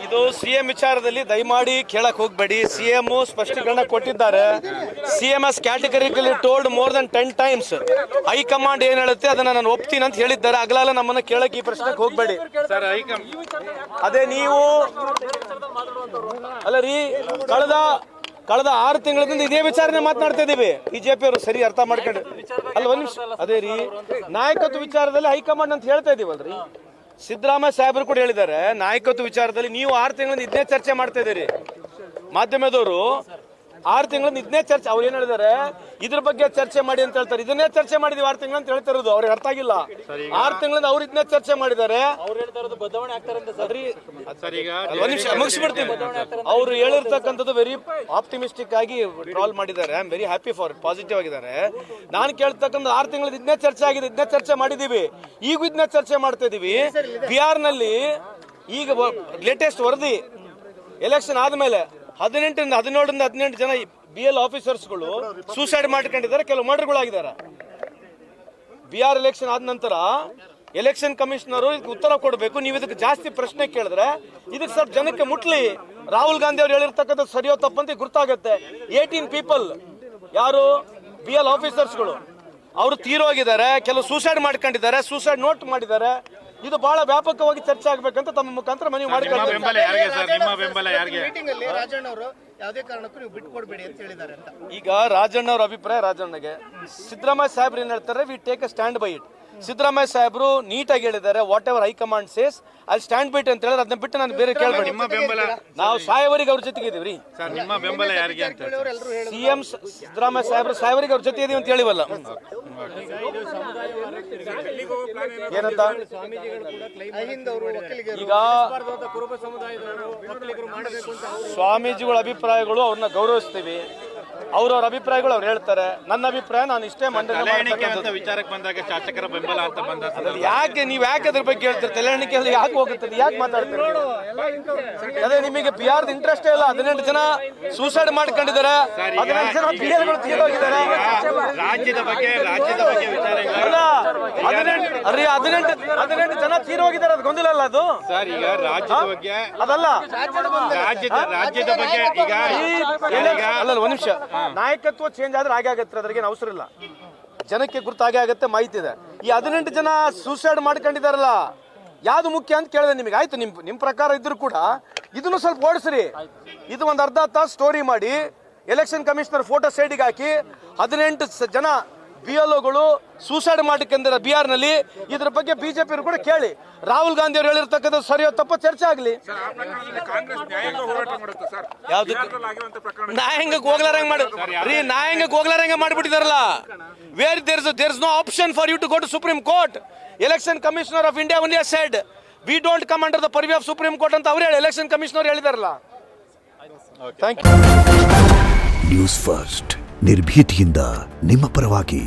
ಇದು ಸಿಎಂ ವಿಚಾರದಲ್ಲಿ ದಯಮಾಡಿ ಕೇಳಕ್ ಹೋಗ್ಬೇಡಿ. ಸಿಎಂ ಸ್ಪಷ್ಟೀಕರಣ ಕೊಟ್ಟಿದ್ದಾರೆ. CM has categorically told more than 10 times high command ಏನ್ ಹೇಳುತ್ತೆ ಅದನ್ನ ನಾನು ಒಪ್ತೀನಿ ಅಂತ ಹೇಳಿದ್ದಾರೆ. ಅಗಲಾಲ ನಮ್ಮನ್ನ ಕೇಳಕ್ ಈ ಪ್ರಶ್ನೆಗೆ ಹೋಗ್ಬೇಡಿ. ಅದೇ ನೀವು ಅಲ್ಲ ರೀ, ಕಳೆದ 6 ತಿಂಗಳಿಂದ ಇದೇ ವಿಚಾರನೆ ಮಾತನಾಡ್ತಾ ಇದೀವಿ. ಬಿಜೆಪಿ ಅವರು ಸರಿ ಅರ್ಥ ಮಾಡ್ಕೊಂಡು ಅಲ್ಲ ಒಂದ್ ನಿಮಿಷ. ಅದೇ ರೀ, ನಾಯಕತ್ವ ವಿಚಾರದಲ್ಲಿ ಹೈಕಮಾಂಡ್ ಅಂತ ಹೇಳ್ತಾ ಇದೀವಲ್ರಿ. ಸಿದ್ದರಾಮಯ್ಯ ಸಾಹೇಬರು ಕೂಡ ಹೇಳಿದ್ದಾರೆ ನಾಯಕತ್ವ ವಿಚಾರದಲ್ಲಿ ನೀವು 6 ತಿಂಗಳಿಂದ ಇದನ್ನೇ ಚರ್ಚೆ ಮಾಡ್ತಾ ಇದ್ದೀರಿ. ಮಾಧ್ಯಮದವರು 6 ತಿಂಗಳಿಂದ ಇದನ್ನೇ ಚರ್ಚೆ, ಅವ್ರು ಏನ್ ಹೇಳಿದ್ದಾರೆ ಇದ್ರ ಬಗ್ಗೆ ಚರ್ಚೆ ಮಾಡಿ ಅಂತ ಹೇಳ್ತಾರೆ. ಇದನ್ನೇ ಚರ್ಚೆ ಮಾಡಿದ್ವಿ 6 ತಿಂಗಳು ಅಂತ ಹೇಳ್ತಾ ಇರೋದು. ಅವ್ರಿಗೆ ಅರ್ಥ ಆಗಿಲ್ಲ. 6 ತಿಂಗಳಿಂದ ಅವ್ರು ಇದನ್ನೇ ಚರ್ಚೆ ಮಾಡಿದ್ದಾರೆ. ಮುಗಿಸ್ಬಿಡ್ತೀನಿ. ಅವ್ರು ಹೇಳಿರ್ತಕ್ಕಂಥದ್ದು ವೆರಿ ಆಪ್ಟಿಮಿಸ್ಟಿಕ್ ಆಗಿ ಟ್ರಾಲ್ ಮಾಡಿದ್ದಾರೆ. I am very happy for it, positive ಆಗಿದ್ದಾರೆ. ನಾನು ಕೇಳ್ತಕ್ಕಂಥ 6 ತಿಂಗಳಿಂದ ಇದನ್ನೇ ಚರ್ಚೆ ಆಗಿದೆ, ಇದನ್ನೇ ಚರ್ಚೆ ಮಾಡಿದೀವಿ. ಈಗ ಇದನ್ನೇ ಚರ್ಚೆ ಮಾಡ್ತಾ ಇದೀವಿ. ಬಿಹಾರ್ ನಲ್ಲಿ ಈಗ ಲೇಟೆಸ್ಟ್ ವರದಿ ಎಲೆಕ್ಷನ್ ಆದ್ಮೇಲೆ 17 ಜನ BL ಆಫೀಸರ್ಸ್ಗಳು ಸೂಸೈಡ್ ಮಾಡ್ಕೊಂಡಿದ್ದಾರೆ, ಕೆಲವು ಮರ್ಡರ್ಗಳಾಗಿದ್ದಾರೆ. ಬಿಹಾರ್ ಎಲೆಕ್ಷನ್ ಆದ ನಂತರ ಎಲೆಕ್ಷನ್ ಕಮಿಷನರು ಇದಕ್ಕೆ ಉತ್ತರ ಕೊಡಬೇಕು. ನೀವು ಇದಕ್ಕೆ ಜಾಸ್ತಿ ಪ್ರಶ್ನೆ ಕೇಳಿದ್ರೆ ಇದಕ್ಕೆ ಸ್ವಲ್ಪ ಜನಕ್ಕೆ ಮುಟ್ಲಿ. ರಾಹುಲ್ ಗಾಂಧಿ ಅವರು ಹೇಳಿರ್ತಕ್ಕಂಥ ಸರಿಯೋ ತಪ್ಪಂತ ಗೊತ್ತಾಗುತ್ತೆ. 18 ಪೀಪಲ್ ಯಾರು BL ಆಫೀಸರ್ಸ್ಗಳು ಅವರು ತೀರೋಗಿದ್ದಾರೆ, ಕೆಲವು ಸೂಸೈಡ್ ಮಾಡ್ಕೊಂಡಿದ್ದಾರೆ, ಸೂಸೈಡ್ ನೋಟ್ ಮಾಡಿದ್ದಾರೆ. ಇದು ಬಹಳ ವ್ಯಾಪಕವಾಗಿ ಚರ್ಚೆ ಆಗ್ಬೇಕಂತ ತಮ್ಮ ಮುಖಾಂತರ ಮನವಿ ಮಾಡಿದ್ದಾರೆ. ಈಗ ರಾಜಣ್ಣ ಅವರ ಅಭಿಪ್ರಾಯ ರಾಜಣ್ಣಗೆ, ಸಿದ್ದರಾಮಯ್ಯ ಸಾಹೇಬ್ರು ಏನ್ ಹೇಳ್ತಾರೆ, we take a stand by it. Siddaramaiah ಸಾಹೇಬ್ರು ನೀಟಾಗಿ ಹೇಳಿದ್ದಾರೆ, ವಾಟ್ ಎವರ್ ಹೈಕಮಾಂಡ್ ಸೇಸ್ ಅಲ್ಲಿ ಸ್ಟ್ಯಾಂಡ್ ಬೈ ಇಟ್ ಅಂತ ಹೇಳಿದ್ರೆ ಅದನ್ನ ಬಿಟ್ಟು ನಾನು ಬೇರೆ ಕೇಳಬೇಡಿ. ನಾವು ಸಾಯವರಿಗೆ ಅವ್ರ ಜೊತೆಗೆ ಇದೀವಿ. ಸಿಎಂ ಸಿದ್ದರಾಮಯ್ಯ ಸಾಹೇಬ್ರು ಸಾಯವರಿಗೆ ಅವ್ರ ಜೊತೆ ಇದೀವಿ ಅಂತ ಹೇಳಿವಲ್ಲ. ಏನಂತ ಈಗ ಸ್ವಾಮೀಜಿಗಳ ಅಭಿಪ್ರಾಯಗಳು ಅವ್ರನ್ನ ಗೌರವಿಸ್ತೀವಿ. ಅವ್ರವ್ರ ಅಭಿಪ್ರಾಯಗಳು ಅವ್ರು ಹೇಳ್ತಾರೆ. ನನ್ನ ಅಭಿಪ್ರಾಯ ನಾನು ಇಷ್ಟೇ ಮಂಡನೆ ವಿಚಾರಕ್ಕೆ ಬಂದಾಗ ಶಾಸಕರ ಬೆಂಬಲ ಅಂತ ಬಂದ ಯಾಕೆ ನೀವು ಯಾಕೆ ಅದ್ರ ಬಗ್ಗೆ ಹೇಳ್ತೀರಿ? ತೆಲಹಣಿಕೆಯಲ್ಲಿ ಯಾಕೆ ಹೋಗುತ್ತದೆ, ಯಾಕೆ ಮಾತಾಡ್ತೀರಿ? ಅದೇ ನಿಮಗೆ ಬಿಹಾರದ ಇಂಟ್ರೆಸ್ಟ್ ಇಲ್ಲ. 18 ಜನ ಸೂಸೈಡ್ ಮಾಡ್ಕೊಂಡಿದ್ದಾರೆ, 18 ಜನ ಬಿಹಾರ್ಗಳು ತೀರೋಗಿದ್ದಾರೆ. ರಾಜ್ಯದ ಬಗ್ಗೆ ಅಲ್ಲ 18 ಜನ ತೀರೋಗಿದ್ದಾರೆ, ಅದು ಗೊಂದಲ ಅಲ್ಲ ಅದು ಸರ್. ಈಗ ರಾಜ್ಯದ ಬಗ್ಗೆ ಅದಲ್ಲ, ರಾಜ್ಯದ ಬಗ್ಗೆ ಈಗ ಅಲ್ಲ ಒಂದ್ ನಿಮಿಷ. ನಾಯಕತ್ವ ಚೇಂಜ್ ಆದ್ರೆ ಹಾಗೆ ಆಗತ್ತೆ, ಅದ್ರಿಗೆ ಅವಸರ ಇಲ್ಲ. ಜನಕ್ಕೆ ಗುರ್ತಾಗೆ ಆಗತ್ತೆ, ಮಾಹಿತಿ ಇದೆ. ಈ 18 ಜನ ಸೂಸೈಡ್ ಮಾಡ್ಕೊಂಡಿದಾರಲ್ಲ, ಯಾವ್ದು ಮುಖ್ಯ ಅಂತ ಕೇಳಿದೆ ನಿಮಗೆ. ಆಯ್ತು, ನಿಮ್ ಪ್ರಕಾರ ಇದ್ರು ಕೂಡ ಇದನ್ನು ಸ್ವಲ್ಪ ಓಡಿಸ್ರಿ. ಇದು ಒಂದು ಅರ್ಧ ತಾಸು ಸ್ಟೋರಿ ಮಾಡಿ ಎಲೆಕ್ಷನ್ ಕಮಿಷನರ್ ಫೋಟೋ ಸೈಡಿಗೆ ಹಾಕಿ 18 ಜನ BLOಗಳು ಸೂಸೈಡ್ ಮಾಡಿಕೊಂಡಿದ್ದಾರೆ ಬಿಹಾರ್ ನಲ್ಲಿ. ಇದ್ರ ಬಗ್ಗೆ ಬಿಜೆಪಿ ಕೂಡ ಕೇಳಿ. ರಾಹುಲ್ ಗಾಂಧಿ ಅವರು ಹೇಳಿರ್ತಕ್ಕಂಥ ಸರಿಯೋ ತಪ್ಪ ಚರ್ಚೆ ಆಗಲಿ. ನ್ಯಾಯಾಂಗಕ್ಕೆ ಹೋಗ್ಲಾರಂಗ್ ಮಾಡ್ಬಿಟ್ಟಿದಾರಲ್ಲ. Where there is no option for you to go to supreme court. Election commissioner of India only said we don't come under the purview of supreme court ಅಂತ ಅವ್ರು ಹೇಳಿ ಎಲೆಕ್ಷನ್ ಕಮಿಷನರ್ ಹೇಳಿದಾರಲ್ಲ. Thank you. ನ್ಯೂಸ್ ಫಸ್ಟ್ ನಿರ್ಭೀತಿಯಿಂದ ನಿಮ್ಮ ಪರವಾಗಿ.